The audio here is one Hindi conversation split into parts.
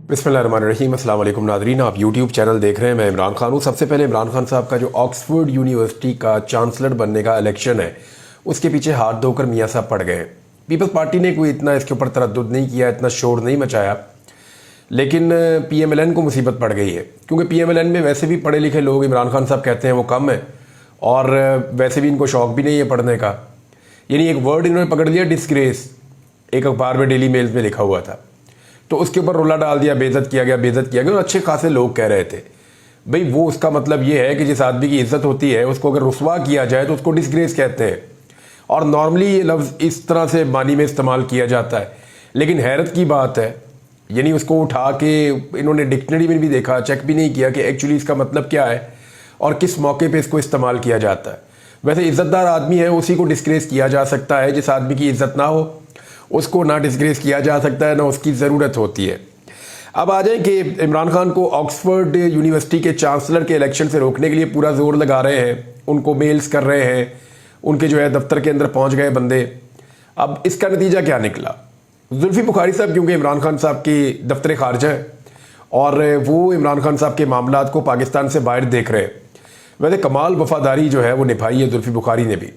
बिस्मिल्लाहिर्रहमानिर्रहीम। अस्सलाम वालेकुम नाज़रीन, आप यूट्यूब चैनल देख रहे हैं। मैं इमरान खान हूँ। सबसे पहले इमरान खान साहब का जो ऑक्सफोर्ड यूनिवर्सिटी का चांसलर बनने का इलेक्शन है, उसके पीछे हाथ धोकर मियाँ साहब पड़ गए। पीपल्स पार्टी ने कोई इतना इसके ऊपर तरद्दुद नहीं किया, इतना शोर नहीं मचाया, लेकिन PMLN को मुसीबत पड़ गई है, क्योंकि PMLN में वैसे भी पढ़े लिखे लोग इमरान खान साहब कहते हैं वो कम है, और वैसे भी इनको शौक भी नहीं है पढ़ने का। यानी एक वर्ड इन्होंने पकड़ लिया, डिस्ग्रेस, एक अखबार में डेली मेल्स में लिखा हुआ था, तो उसके ऊपर रोला डाल दिया, बेइज्जत किया गया, बेइज्जत किया गया। और अच्छे खासे लोग कह रहे थे भाई वो उसका मतलब ये है कि जिस आदमी की इज्जत होती है उसको अगर रुस्वा किया जाए तो उसको डिस्ग्रेस कहते हैं, और नॉर्मली ये लफ्ज़ इस तरह से मानी में इस्तेमाल किया जाता है। लेकिन हैरत की बात है, यानी उसको उठा के इन्होंने डिक्शनरी में भी देखा, चेक भी नहीं किया कि एक्चुअली इसका मतलब क्या है और किस मौके पे इसको इस्तेमाल किया जाता है। वैसे इज़्ज़तदार आदमी है, उसी को डिस्ग्रेस किया जा सकता है। जिस आदमी की इज्जत ना हो उसको ना डिस्ग्रेस किया जा सकता है, ना उसकी ज़रूरत होती है। अब आ जाए कि इमरान खान को ऑक्सफोर्ड यूनिवर्सिटी के चांसलर के इलेक्शन से रोकने के लिए पूरा जोर लगा रहे हैं, उनको मेल्स कर रहे हैं, उनके जो है दफ्तर के अंदर पहुंच गए बंदे। अब इसका नतीजा क्या निकला? जुल्फी बुखारी साहब, क्योंकि इमरान खान साहब की दफ्तर खारजा है और वो इमरान खान साहब के मामलात को पाकिस्तान से बाहर देख रहे हैं। वैसे कमाल वफादारी जो है वो निभाई है जुल्फी बुखारी ने भी।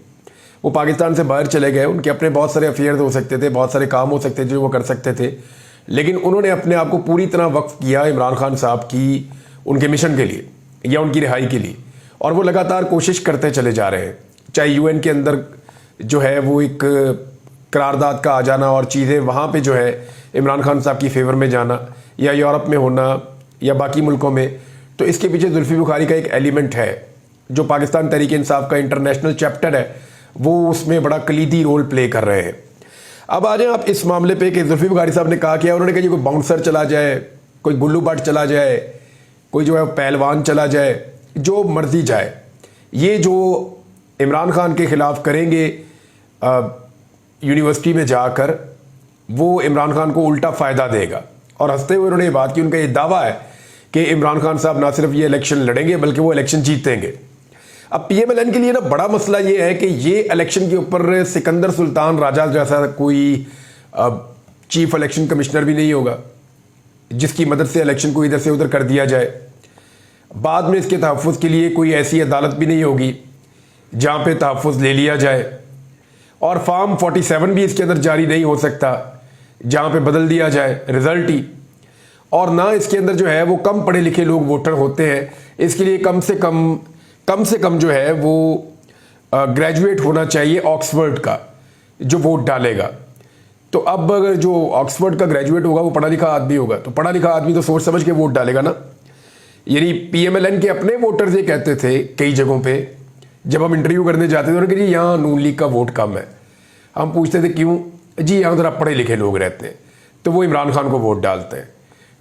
वो पाकिस्तान से बाहर चले गए, उनके अपने बहुत सारे अफेयर्स हो सकते थे, बहुत सारे काम हो सकते थे जो वो कर सकते थे, लेकिन उन्होंने अपने आप को पूरी तरह वक्फ किया इमरान खान साहब की उनके मिशन के लिए या उनकी रिहाई के लिए, और वो लगातार कोशिश करते चले जा रहे हैं। चाहे UN के अंदर जो है वो एक करारदाद का आ जाना और चीज़ें वहाँ पे जो है इमरान खान साहब की फेवर में जाना, या यूरोप में होना, या बाकी मुल्कों में, तो इसके पीछे जुल्फी बुखारी का एक एलिमेंट है। जो पाकिस्तान तहरीक इंसाफ का इंटरनेशनल चैप्टर है वो उसमें बड़ा कलीदी रोल प्ले कर रहे हैं। अब आ जाए आप इस मामले पे कि जुल्फी बुखारी साहब ने कहा कि उन्होंने कहा जी कोई बाउंसर चला जाए, कोई गुल्लू भट्ट चला जाए, कोई जो है पहलवान चला जाए, जो मर्जी जाए, ये जो इमरान खान के खिलाफ करेंगे यूनिवर्सिटी में जाकर, वो इमरान खान को उल्टा फ़ायदा देगा। और हंसते हुए उन्होंने ये बात की, उनका ये दावा है कि इमरान खान साहब ना सिर्फ ये इलेक्शन लड़ेंगे बल्कि वो इलेक्शन जीतेंगे। अब PMLN के लिए ना बड़ा मसला ये है कि ये इलेक्शन के ऊपर सिकंदर सुल्तान राजा जैसा कोई चीफ इलेक्शन कमिश्नर भी नहीं होगा जिसकी मदद से इलेक्शन को इधर से उधर कर दिया जाए। बाद में इसके तहफ़्फ़ुज़ के लिए कोई ऐसी अदालत भी नहीं होगी जहाँ पे तहफ़्फ़ुज़ ले लिया जाए, और फॉर्म 47 भी इसके अंदर जारी नहीं हो सकता जहाँ पे बदल दिया जाए रिजल्ट ही। और ना इसके अंदर जो है वो कम पढ़े लिखे लोग वोटर होते हैं, इसके लिए कम से कम जो है वो ग्रेजुएट होना चाहिए ऑक्सफोर्ड का जो वोट डालेगा। तो अब अगर जो ऑक्सफोर्ड का ग्रेजुएट होगा वो पढ़ा लिखा आदमी होगा, तो पढ़ा लिखा आदमी तो सोच समझ के वोट डालेगा ना। यानी PMLN के अपने वोटर्स ये कहते थे कई जगहों पे, जब हम इंटरव्यू करने जाते थे उन्होंने कहा जी यहाँ नून लीग का वोट कम है। हम पूछते थे क्यों? जी यहाँ ज़रा पढ़े लिखे लोग रहते हैं तो वो इमरान खान को वोट डालते हैं।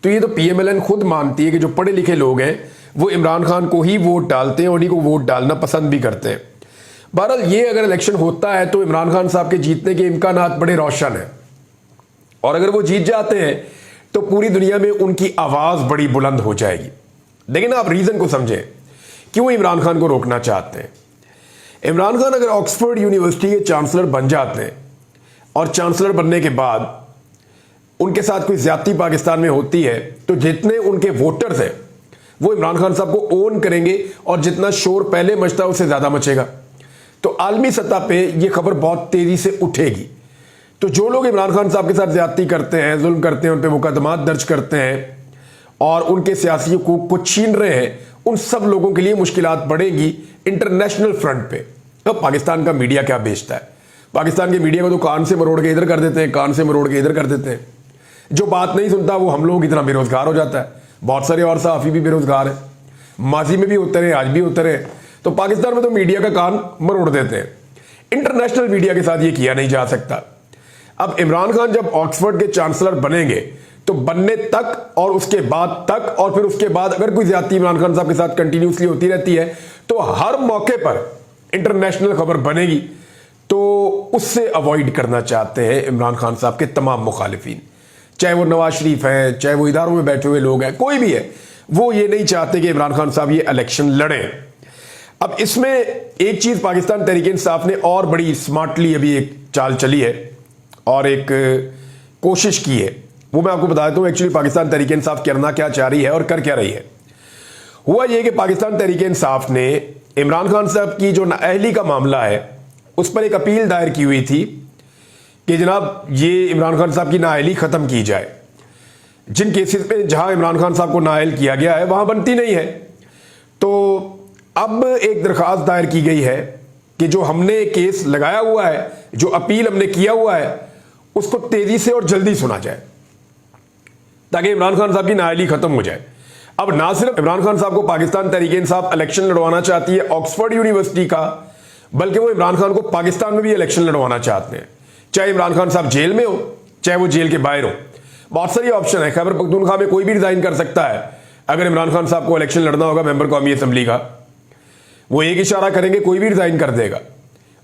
तो ये तो PMLN खुद मानती है कि जो पढ़े लिखे लोग हैं वो इमरान खान को ही वोट डालते हैं, उन्हीं को वोट डालना पसंद भी करते हैं। बहरहाल ये अगर इलेक्शन होता है तो इमरान खान साहब के जीतने के इम्कानात बड़े रोशन हैं, और अगर वो जीत जाते हैं तो पूरी दुनिया में उनकी आवाज़ बड़ी बुलंद हो जाएगी। लेकिन आप रीज़न को समझें क्यों इमरान खान को रोकना चाहते हैं। इमरान खान अगर ऑक्सफोर्ड यूनिवर्सिटी के चांसलर बन जाते हैं और चांसलर बनने के बाद उनके साथ कोई ज्यादती पाकिस्तान में होती है तो जितने उनके वोटर्स हैं वो इमरान खान साहब को ओन करेंगे, और जितना शोर पहले मचता है उससे ज़्यादा मचेगा। तो आलमी सतह पे ये खबर बहुत तेज़ी से उठेगी। तो जो लोग इमरान खान साहब के साथ ज्यादती करते हैं, जुल्म करते हैं, उन पर मुकदमात दर्ज करते हैं और उनके सियासी हुकूक को छीन रहे हैं, उन सब लोगों के लिए मुश्किलात बढ़ेगी इंटरनेशनल फ्रंट पे। अब पाकिस्तान का मीडिया क्या बेचता है? पाकिस्तान के मीडिया को तो कान से मरोड़ के इधर कर देते हैं, कान से मरोड़ के इधर कर देते हैं। जो बात नहीं सुनता वो हम लोगों की तरह बेरोजगार हो जाता है। बहुत सारे और सहाफ़ी भी बेरोजगार हैं, माजी में भी होते रहे, आज भी होते रहे। तो पाकिस्तान में तो मीडिया का कान मरोड़ देते हैं। इंटरनेशनल मीडिया के साथ ये किया नहीं जा सकता। अब इमरान खान जब ऑक्सफोर्ड के चांसलर बनेंगे तो बनने तक और उसके बाद तक, और फिर उसके बाद अगर कोई ज्यादती इमरान खान साहब के साथ कंटिन्यूसली होती रहती है तो हर मौके पर इंटरनेशनल खबर बनेगी। तो उससे अवॉइड करना चाहते हैं इमरान खान साहब के तमाम मुखालिफिन, चाहे वो नवाज शरीफ हैं, चाहे वो इदारों में बैठे हुए लोग हैं, कोई भी है, वो ये नहीं चाहते कि इमरान खान साहब ये इलेक्शन लड़ें। अब इसमें एक चीज़ पाकिस्तान तहरीक इंसाफ ने और बड़ी स्मार्टली अभी एक चाल चली है और एक कोशिश की है वो मैं आपको बता देता हूँ एक्चुअली पाकिस्तान तहरीक इंसाफ करना क्या चाह रही है और कर क्या रही है। हुआ ये कि पाकिस्तान तहरीक इंसाफ ने इमरान खान साहब की जो नाअहली का मामला है उस पर एक अपील दायर की हुई थी कि जनाब ये इमरान खान साहब की नाअहली ख़त्म की जाए। जिन केसेस पे जहां इमरान खान साहब को नाअहल किया गया है वहां बनती नहीं है। तो अब एक दरख्वास्त दायर की गई है कि जो हमने केस लगाया हुआ है, जो अपील हमने किया हुआ है, उसको तेजी से और जल्दी सुना जाए ताकि इमरान खान साहब की नाअहली खत्म हो जाए। अब ना सिर्फ इमरान खान साहब को पाकिस्तान तहरीक इंसाफ इलेक्शन लड़वाना चाहती है ऑक्सफोर्ड यूनिवर्सिटी का, बल्कि वो इमरान खान को पाकिस्तान में भी इलेक्शन लड़वाना चाहते हैं, चाहे इमरान खान साहब जेल में हो चाहे वो जेल के बाहर हो। बहुत सारी ऑप्शन है। खैबर पख्तूनख्वा में कोई भी रिजाइन कर सकता है अगर इमरान खान साहब को इलेक्शन लड़ना होगा मेंबर कौमी असम्बली का, वो एक इशारा करेंगे कोई भी रिजाइन कर देगा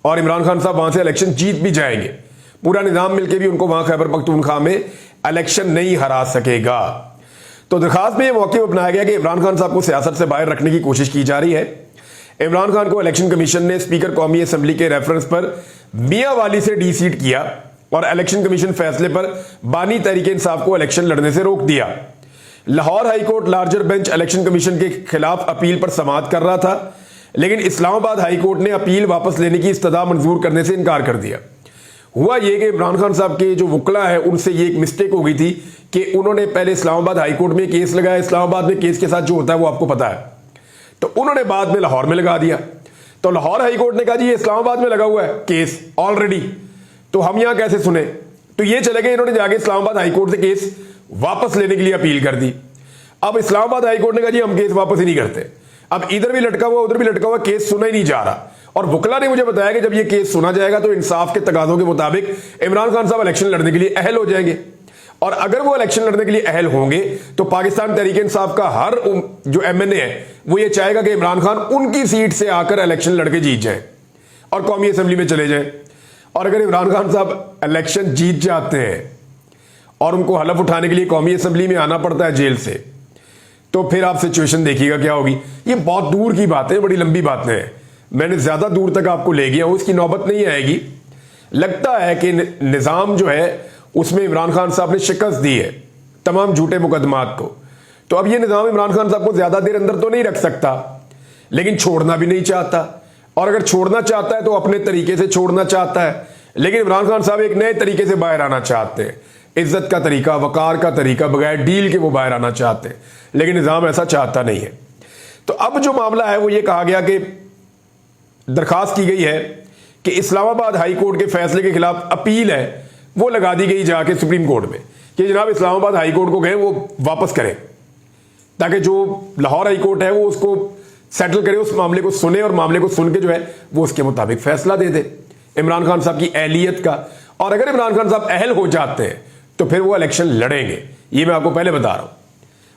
और इमरान खान साहब वहां से इलेक्शन जीत भी जाएंगे। पूरा निजाम मिलकर भी उनको वहां खैबर पख्तूनख्वा में इलेक्शन नहीं हरा सकेगा। तो दरखास्त में यह मौके अपनाया गया कि इमरान खान साहब को सियासत से बाहर रखने की कोशिश की जा रही है। इमरान खान को इलेक्शन कमीशन ने स्पीकर कौमी असम्बली के रेफरेंस पर मियांवाली से डी-सीट किया और इलेक्शन कमीशन फैसले पर बानी तहरीक इंसाफ को इलेक्शन लड़ने से रोक दिया। Lahore high court larger bench election commission के खिलाफ अपील पर समाअत कर रहा था, लेकिन इस्लामाबाद हाईकोर्ट ने अपील वापस लेने की इस्तदा मंजूर करने से इनकार कर दिया। हुआ यह कि इमरान खान साहब के जो वकला है उनसे ये एक मिस्टेक हो गई थी कि उन्होंने पहले इस्लामाबाद हाईकोर्ट में केस लगाया। इस्लामाबाद में केस के साथ जो होता है वो आपको पता है, तो उन्होंने बाद में लाहौर में लगा दिया। तो लाहौर हाईकोर्ट ने कहा जी ये इस्लामाबाद में लगा हुआ है केस ऑलरेडी, तो हम यहां कैसे सुने। तो ये चले गए, इन्होंने जाके इस्लामाबाद हाईकोर्ट से केस वापस लेने के लिए अपील कर दी। अब इस्लामाबाद हाईकोर्ट ने कहा जी हम केस वापस ही नहीं करते। अब इधर भी लटका हुआ उधर भी लटका हुआ, केस सुना ही नहीं जा रहा। और वकला ने मुझे बताया कि जब ये केस सुना जाएगा तो इंसाफ के तकाजों के मुताबिक इमरान खान साहब इलेक्शन लड़ने के लिए अहल हो जाएंगे, और अगर वो इलेक्शन लड़ने के लिए अहल होंगे तो पाकिस्तान तहरीक इंसाफ का हर जो एमएनए है वो ये चाहेगा कि इमरान खान उनकी सीट से आकर इलेक्शन लड़के जीत जाए और कौमी असम्बली में चले जाए। और अगर इमरान खान साहब इलेक्शन जीत जाते हैं और उनको हलफ उठाने के लिए कौमी असम्बली में आना पड़ता है जेल से, तो फिर आप सिचुएशन देखिएगा क्या होगी। ये बहुत दूर की बातें, बड़ी लंबी बातें हैं, मैंने ज्यादा दूर तक आपको ले गया हूं, इसकी नौबत नहीं आएगी। लगता है कि निजाम जो है उसमें इमरान खान साहब ने शिकस्त दी है तमाम झूठे मुकदमात को। तो अब ये निजाम इमरान खान साहब को ज्यादा देर अंदर तो नहीं रख सकता, लेकिन छोड़ना भी नहीं चाहता, और अगर छोड़ना चाहता है तो अपने तरीके से छोड़ना चाहता है। लेकिन इमरान खान साहब एक नए तरीके से बाहर आना चाहते हैं, इज्जत का तरीका, वकार का तरीका, बगैर डील के वो बाहर आना चाहते हैं, लेकिन निजाम ऐसा चाहता नहीं है। तो अब जो मामला है वो ये कहा गया कि दरखास्त की गई है कि इस्लामाबाद हाई कोर्ट के फैसले के खिलाफ अपील है वो लगा दी गई जाके सुप्रीम कोर्ट में कि जनाब इस्लामाबाद हाई कोर्ट को गए वो वापस करें, ताकि जो लाहौर हाई कोर्ट है वो उसको सेटल करे, उस मामले को सुने और मामले को सुन के जो है वो उसके मुताबिक फैसला दे दे इमरान खान साहब की अहलियत का। और अगर इमरान खान साहब अहल हो जाते हैं तो फिर वो इलेक्शन लड़ेंगे, ये मैं आपको पहले बता रहा हूं।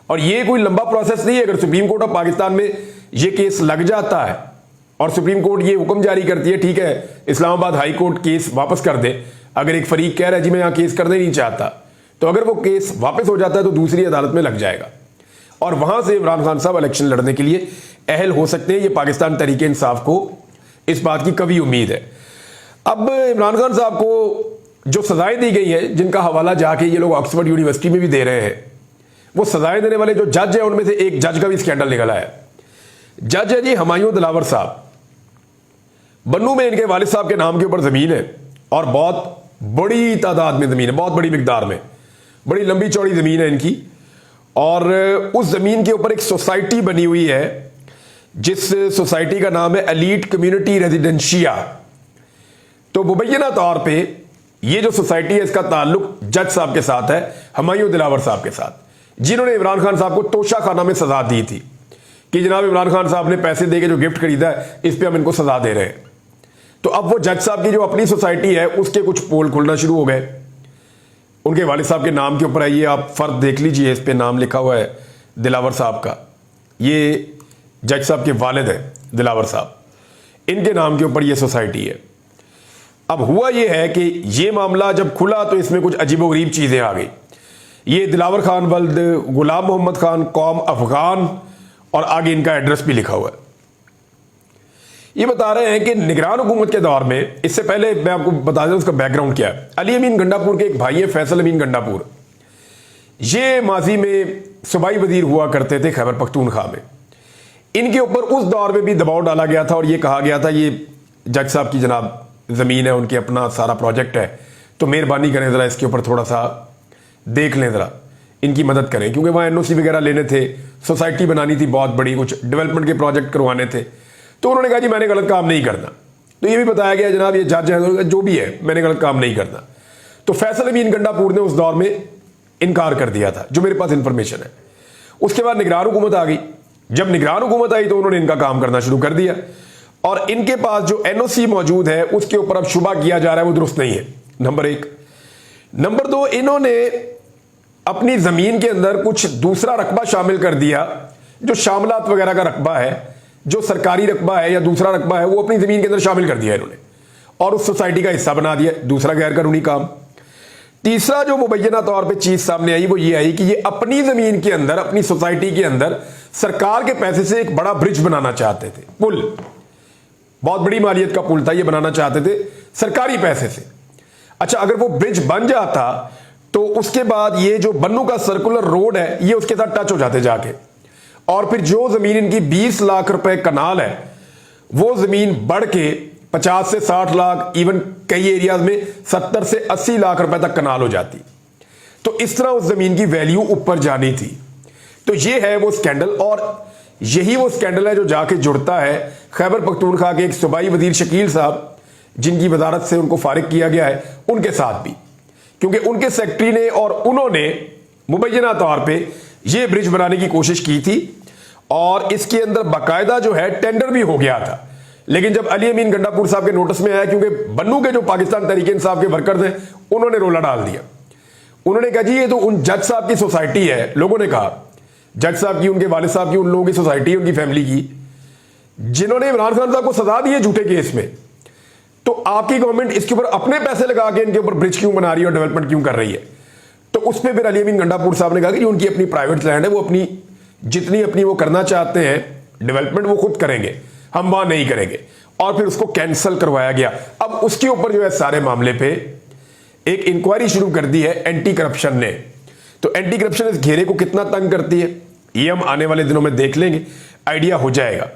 और ये कोई लंबा प्रोसेस नहीं है। अगर सुप्रीम कोर्ट ऑफ पाकिस्तान में ये केस लग जाता है और सुप्रीम कोर्ट ये हुक्म जारी करती है ठीक है इस्लामाबाद हाई कोर्ट केस वापस कर दे, अगर एक फरीक कह रहा है जी मैं यहां केस करना ही नहीं चाहता, तो अगर वो केस वापस हो जाता है तो दूसरी अदालत में लग जाएगा और वहां से इमरान खान साहब इलेक्शन लड़ने के लिए अहल हो सकते हैं। ये पाकिस्तान तहरीक इंसाफ को इस बात की कभी उम्मीद है। अब इमरान खान साहब को जो सजाएं दी गई हैं, जिनका हवाला जाके ये लोग ऑक्सफोर्ड यूनिवर्सिटी में भी दे रहे हैं, वो सजाएं देने वाले जो जज है उनमें से एक जज का भी स्कैंडल निकला है। जज है जी हुमायूं दिलावर साहब। बन्नू में इनके वालिद साहब के नाम के ऊपर जमीन है और बहुत बड़ी तादाद में जमीन है, बहुत बड़ी मिकदार में, बड़ी लंबी चौड़ी जमीन है इनकी। और उस जमीन के ऊपर एक सोसाइटी बनी हुई है जिस सोसाइटी का नाम है एलीट कम्युनिटी रेजिडेंशिया। तो मुबैना तौर पे ये जो सोसाइटी है इसका ताल्लुक जज साहब के साथ है, हुमायूं दिलावर साहब के साथ, जिन्होंने इमरान खान साहब को तोशा खाना में सजा दी थी कि जनाब इमरान खान साहब ने पैसे देके जो गिफ्ट खरीदा है इस पे हम इनको सजा दे रहे हैं। तो अब वो जज साहब की जो अपनी सोसाइटी है उसके कुछ पोल खुलना शुरू हो गए, उनके वालिद साहब के नाम के ऊपर है। ये आप फर्द देख लीजिए, इस पे नाम लिखा हुआ है दिलावर साहब का। ये जज साहब के वालिद हैं दिलावर साहब, इनके नाम के ऊपर ये सोसाइटी है। अब हुआ ये है कि ये मामला जब खुला तो इसमें कुछ अजीबोगरीब चीजें आ गई। ये दिलावर खान वल्द गुलाम मोहम्मद खान कौम अफगान, और आगे इनका एड्रेस भी लिखा हुआ है। ये बता रहे हैं कि निगरान हुकूमत के दौर में, इससे पहले मैं आपको बता दूं उसका बैकग्राउंड क्या है। अली अमीन गंडापुर के एक भाई है फैसल अमीन गंडापुर, ये माजी में सूबाई वजीर हुआ करते थे खैबर पख्तूनख्वा में। इनके ऊपर उस दौर में भी दबाव डाला गया था और ये कहा गया था ये जज साहब की जनाब ज़मीन है, उनके अपना सारा प्रोजेक्ट है, तो मेहरबानी करें ज़रा इसके ऊपर थोड़ा सा देख लें, ज़रा इनकी मदद करें, क्योंकि वहाँ एनओसी वगैरह लेने थे, सोसाइटी बनानी थी बहुत बड़ी, कुछ डेवलपमेंट के प्रोजेक्ट करवाने थे। तो उन्होंने कहा जी मैंने गलत काम नहीं करना। तो ये भी बताया गया जनाब ये जज है जो भी है, मैंने गलत काम नहीं करना। तो फैसल अमीन गंडापुर ने उस दौर में इनकार कर दिया था, जो मेरे पास इंफॉर्मेशन है। उसके बाद निगरान हुकूमत आ गई। जब निगरान हुकूमत आई तो उन्होंने इनका काम करना शुरू कर दिया और इनके पास जो एनओसी मौजूद है उसके ऊपर अब शुबा किया जा रहा है वो दुरुस्त नहीं है, नंबर एक। नंबर दो, इन्होंने अपनी जमीन के अंदर कुछ दूसरा रकबा शामिल कर दिया, जो शामलात वगैरह का रकबा है, जो सरकारी रकबा है या दूसरा रकबा है, वो अपनी जमीन के अंदर शामिल कर दिया इन्होंने और उस सोसाइटी का हिस्सा बना दिया, दूसरा गैर कानूनी काम। तीसरा जो मुबैना तौर पे चीज सामने आई वो ये आई कि ये अपनी जमीन के अंदर, अपनी सोसाइटी के अंदर सरकार के पैसे से एक बड़ा ब्रिज बनाना चाहते थे, पुल, बहुत बड़ी मालियत का पुल था, ये बनाना चाहते थे सरकारी पैसे से। अच्छा, अगर वो ब्रिज बन जाता तो उसके बाद ये जो बन्नू का सर्कुलर रोड है ये उसके साथ टच हो जाते जाके, और फिर जो जमीन इनकी 20 लाख रुपए कनाल है वो जमीन बढ़ के 50 से 60 लाख, इवन कई एरियाज में 70 से 80 लाख रुपए तक कनाल हो जाती। तो इस तरह उस जमीन की वैल्यू ऊपर जानी थी। तो ये है वो स्कैंडल, और यही वो स्कैंडल है जो जाके जुड़ता है खैबर पख्तूनख्वा के एक सूबाई वजीर शकील साहब, जिनकी वजारत से उनको फारिग किया गया है, उनके साथ भी, क्योंकि उनके सेक्रेटरी ने और उन्होंने मुबैना तौर पे ये ब्रिज बनाने की कोशिश की थी और इसके अंदर बाकायदा जो है टेंडर भी हो गया था। लेकिन जब अली अमीन गंडापुर साहब के नोटिस में आया, क्योंकि बन्नू के जो पाकिस्तान तहरीक इंसाफ के वर्कर्स हैं उन्होंने रोला डाल दिया। उन्होंने कहा जी ये तो उन जज साहब की सोसाइटी है, लोगों ने कहा जज साहब की, उनके वालिद साहब की, उन लोगों की सोसाइटी है, उनकी फैमिली की, जिन्होंने इमरान खान साहब को सजा दी है झूठे केस में। तो आपकी गवर्नमेंट इसके ऊपर अपने पैसे लगा के इनके ऊपर ब्रिज क्यों बना रही है और डेवलपमेंट क्यों कर रही है? तो उस पर फिर अली अमीन गंडापुर साहब ने कहा कि उनकी अपनी प्राइवेट लैंड है, वो अपनी जितनी अपनी वो करना चाहते हैं डेवलपमेंट वो खुद करेंगे, हम वहां नहीं करेंगे, और फिर उसको कैंसिल करवाया गया। अब उसके ऊपर जो है सारे मामले पे एक इंक्वायरी शुरू कर दी है एंटी करप्शन ने। तो एंटी करप्शन इस घेरे को कितना तंग करती है ये हम आने वाले दिनों में देख लेंगे, आइडिया हो जाएगा।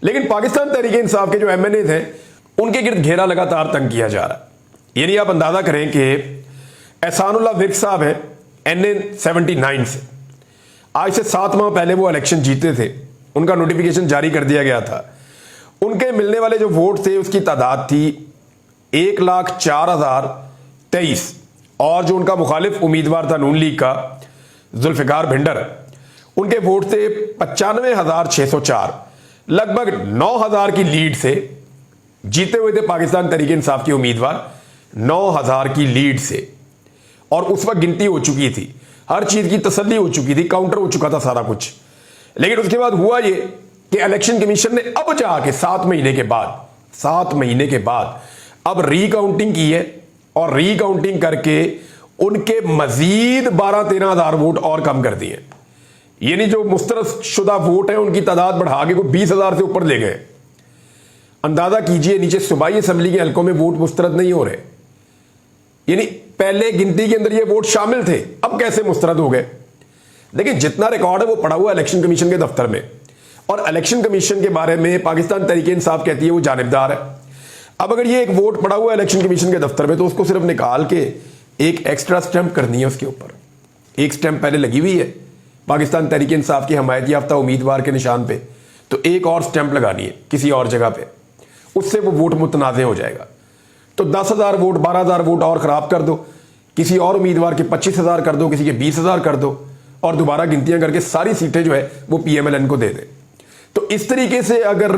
लेकिन पाकिस्तान तहरीक इंसाफ के जो एमएनए हैं उनके गिर्द घेरा लगातार तंग किया जा रहा है। यानी आप अंदाजा करें कि एहसानुल्लाह विर्क साहब है NN79 से, आज से 7 माह पहले वो इलेक्शन जीते थे, उनका नोटिफिकेशन जारी कर दिया गया था। उनके मिलने वाले जो वोट थे उसकी तादाद थी 1,04,023 और जो उनका मुखालिफ उम्मीदवार था नून लीग का जुल्फिकार भिंडर, उनके वोट थे 95,604, लगभग 9,000 की लीड से जीते हुए थे पाकिस्तान तहरीक इंसाफ के उम्मीदवार, 9,000 की लीड से। और उस वक्त गिनती हो चुकी थी, हर चीज की तसल्ली हो चुकी थी, काउंटर हो चुका था सारा कुछ। लेकिन उसके बाद हुआ ये कि इलेक्शन कमीशन ने अब जाके 7 महीने के बाद अब रीकाउंटिंग की है और रीकाउंटिंग करके उनके मजीद 12-13 हज़ार वोट और कम कर दिए। यानी जो मुस्तरद शुदा वोट है उनकी तादाद बढ़ा के 20,000 से ऊपर ले गए। अंदाजा कीजिए नीचे सूबाई असेंबली के हलकों में वोट मुस्तरद नहीं हो रहे, यानी पहले गिनती के अंदर ये वोट शामिल थे, अब कैसे मुस्तरद हो गए? लेकिन जितना रिकॉर्ड है वो पड़ा हुआ इलेक्शन कमीशन के दफ्तर में, और इलेक्शन कमीशन के बारे में पाकिस्तान तहरीक इंसाफ कहती है वो जानिबदार है। अब अगर ये एक वोट पड़ा हुआ है इलेक्शन कमीशन के दफ्तर में तो उसको सिर्फ निकाल के एक एक्स्ट्रा स्टैंप करनी है, उसके ऊपर एक स्टैंप पहले लगी हुई है पाकिस्तान तहरीक इंसाफ की हमायत याफ्ता उम्मीदवार के निशान पे, तो एक और स्टैंप लगानी है किसी और जगह पे, उससे वो वोट मुतनाज़ हो जाएगा। तो 10,000 वोट 12,000 वोट और खराब कर दो, किसी और उम्मीदवार के 25,000 कर दो, किसी के 20,000 कर दो, और दोबारा गिनतियां करके सारी सीटें जो है वो PMLN को दे दे। तो इस तरीके से अगर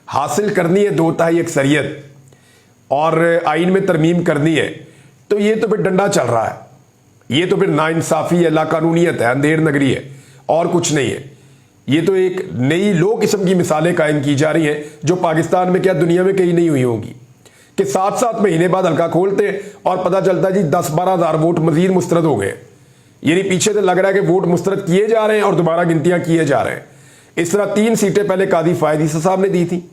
हासिल करनी है 2/3 अक्सरियत और आइन में तरमीम करनी है तो ये तो फिर डंडा चल रहा है, ये तो फिर नाइंसाफी है, लाकानूनियत है, अंधेर नगरी है, और कुछ नहीं है। ये तो एक नई लो किस्म की मिसालें कायम की जा रही हैं जो पाकिस्तान में क्या दुनिया में कहीं नहीं हुई होंगी, कि 7-7 महीने बाद हल्का खोलते और पता चलता है जी 10-12 हज़ार वोट मजीद मुस्तरद हो गए। यानी पीछे से लग रहा है कि वोट मुस्तरद किए जा रहे हैं और दोबारा गिनतियां किए जा रहे हैं। इस तरह 3 सीटें पहले कादी फायद ईसा साहब ने दी थी,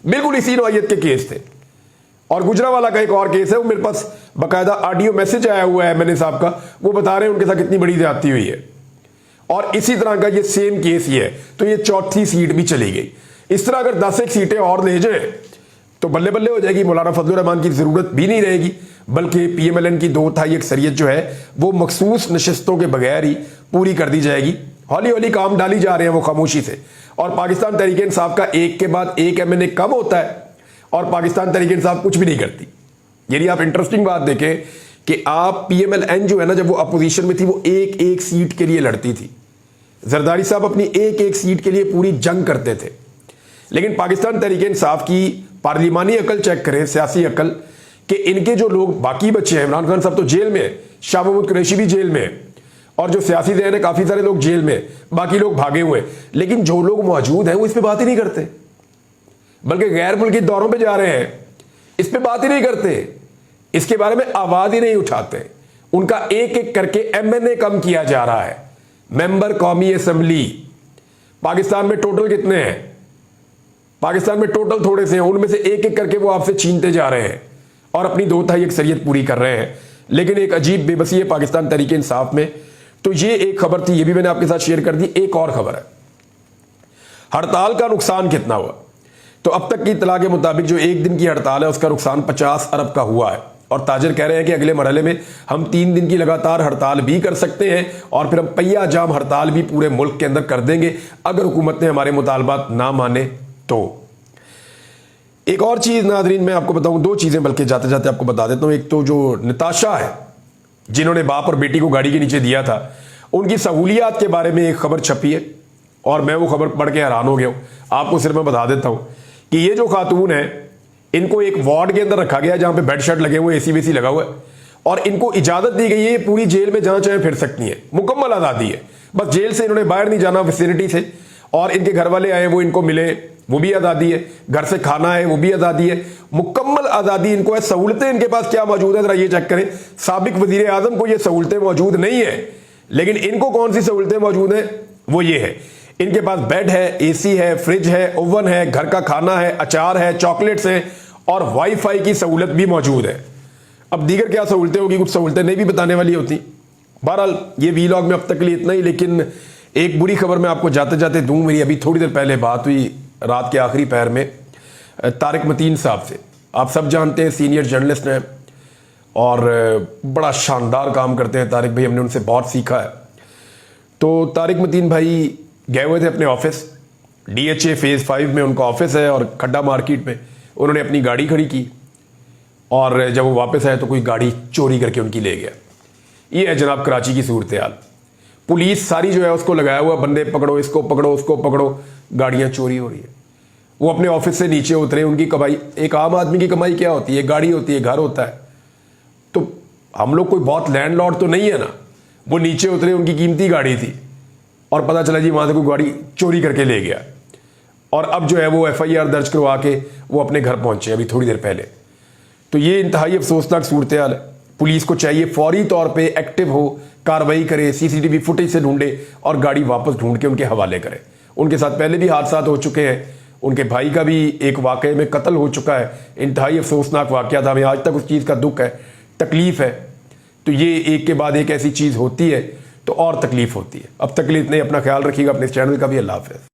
बिल्कुल इसी नौइयत के केस थे, और गुजरावाला का एक और केस है, वो मेरे पास बाकायदा ऑडियो मैसेज आया हुआ है एमएनए साहब का, वो बता रहे हैं उनके साथ कितनी बड़ी ज्यादती हुई है। और इसी तरह का ये सेम केस ये है, तो ये चौथी सीट भी चली गई। इस तरह अगर 10 सीटें और ले जाए तो बल्ले बल्ले हो जाएगी, मौलाना फजलुर रहमान की जरूरत भी नहीं रहेगी, बल्कि पीएमएलएन की 2/3 अक्सरियत जो है वो मखसूस नशस्तों के बगैर ही पूरी कर दी जाएगी। हौली हौली काम डाली जा रहे हैं वो खामोशी से। और पाकिस्तान तहरीक इंसाफ का एक के बाद एक एमएनए कम होता है और पाकिस्तान तहरीक इंसाफ कुछ भी नहीं करती। यानी आप इंटरेस्टिंग बात देखें कि आप पीएमएलएन जो है ना, जब वो अपोजिशन में थी वो एक एक सीट के लिए लड़ती थी। जरदारी साहब अपनी एक एक सीट के लिए पूरी जंग करते थे। लेकिन पाकिस्तान तहरीक इंसाफ की पार्लिमानी अकल चेक करें, सियासी अकल, कि इनके जो लोग बाकी बच्चे हैं, इमरान खान साहब तो जेल में है, शाह महमूद कुरैशी भी जेल में है, और जो सियासी जहन है काफी सारे लोग जेल में, बाकी लोग भागे हुए, लेकिन जो लोग मौजूद हैं वो इस पे बात ही नहीं करते, बल्कि गैर मुल्की दौरों पे जा रहे हैं, इस पे बात ही नहीं करते, इसके बारे में आवाज ही नहीं उठाते। उनका एक एक करके एमएनए कम किया जा रहा है, मेंबर कौमी असेंबली। पाकिस्तान में टोटल कितने हैं? पाकिस्तान में टोटल थोड़े से हैं, उनमें से एक एक करके वो आपसे छीनते जा रहे हैं और अपनी 2/3 अक्सरियत पूरी कर रहे हैं। लेकिन एक अजीब बेबसी है पाकिस्तान तहरीक इंसाफ में। तो ये एक खबर थी, ये भी मैंने आपके साथ शेयर कर दी। एक और खबर है, हड़ताल का नुकसान कितना हुआ। तो अब तक की इत्तला के मुताबिक जो एक दिन की हड़ताल है उसका नुकसान 50 अरब का हुआ है। और ताजर कह रहे हैं कि अगले मरहले में हम 3 दिन की लगातार हड़ताल भी कर सकते हैं और फिर हम पहिया जाम हड़ताल भी पूरे मुल्क के अंदर कर देंगे अगर हुकूमत ने हमारे मुतालबात ना माने तो। एक और चीज नाजरीन मैं आपको बताऊं, 2 चीजें बल्कि जाते जाते आपको बता देता हूं। एक तो जो नताशा है जिन्होंने बाप और बेटी को गाड़ी के नीचे दिया था, उनकी सहूलियात के बारे में एक खबर छपी है और मैं वो खबर पढ़ के हैरान हो गया हूं। आपको सिर्फ मैं बता देता हूं कि ये जो खातून है, इनको एक वार्ड के अंदर रखा गया जहां पे बेड शेड लगे हुए, एसी वेसी लगा हुआ है, और इनको इजाजत दी गई है पूरी जेल में जहां चाहे फिर सकती है, मुकम्मल आजादी है। बस जेल से इन्होंने बाहर नहीं जाना विसिनिटी से, और इनके घर वाले आए वो इनको मिले, वो भी आजादी है, घर से खाना है वो भी आजादी है, मुकम्मल आजादी इनको है। सहूलतें इनके पास क्या मौजूद है जरा ये चेक करें। साबिक वजीर आजम को ये सहूलतें मौजूद नहीं है, लेकिन इनको कौन सी सहूलतें मौजूद है वो ये है, इनके पास बेड है, एसी है, फ्रिज है, ओवन है, घर का खाना है, अचार है, चॉकलेट्स हैं और वाईफाई की सहूलत भी मौजूद है। अब दीगर क्या सहूलतें होगी, कुछ सहूलतें नहीं भी बताने वाली होती। बहरहाल ये वीलॉग में अब तक के लिए इतना ही। लेकिन एक बुरी खबर मैं आपको जाते जाते दूं। मेरी अभी थोड़ी देर पहले बात हुई रात के आखिरी पैर में तारिक मतीन साहब से। आप सब जानते हैं सीनियर जर्नलिस्ट हैं और बड़ा शानदार काम करते हैं तारिक भाई, हमने उनसे बहुत सीखा है। तो तारिक मतीन भाई गए हुए थे अपने ऑफिस, DHA फेज 5 में उनका ऑफिस है और खड्डा मार्केट में। उन्होंने अपनी गाड़ी खड़ी की और जब वो वापस आए तो कोई गाड़ी चोरी करके उनकी ले गया। ये है जनाब कराची की सूरत हाल। पुलिस सारी जो है उसको लगाया हुआ, बंदे पकड़ो, इसको पकड़ो, उसको पकड़ो, गाड़ियां चोरी हो रही है। वो अपने ऑफिस से नीचे उतरे, उनकी कमाई, एक आम आदमी की कमाई क्या होती है, गाड़ी होती है, घर होता है। तो हम लोग कोई बहुत लैंडलॉर्ड तो नहीं है ना। वो नीचे उतरे, उनकी कीमती गाड़ी थी और पता चला जी वहां से कोई गाड़ी चोरी करके ले गया। और अब जो है वो FIR दर्ज करवा के वो अपने घर पहुंचे अभी थोड़ी देर पहले। तो ये इंतहाई अफसोसनाक सूरत हाल है। पुलिस को चाहिए फौरी तौर पे एक्टिव हो, कार्रवाई करे, CCTV फुटेज से ढूंढे और गाड़ी वापस ढूंढ के उनके हवाले करे। उनके साथ पहले भी हादसा हो चुके हैं, उनके भाई का भी एक वाकये में कत्ल हो चुका है। इंतहाई अफसोसनाक वाकया था, हमें आज तक उस चीज़ का दुख है, तकलीफ है। तो ये एक के बाद एक ऐसी चीज़ होती है तो और तकलीफ होती है। अब तक के लिए इतने, अपना ख्याल रखिएगा, अपने चैनल का भी। अल्लाह हाफ़िज़।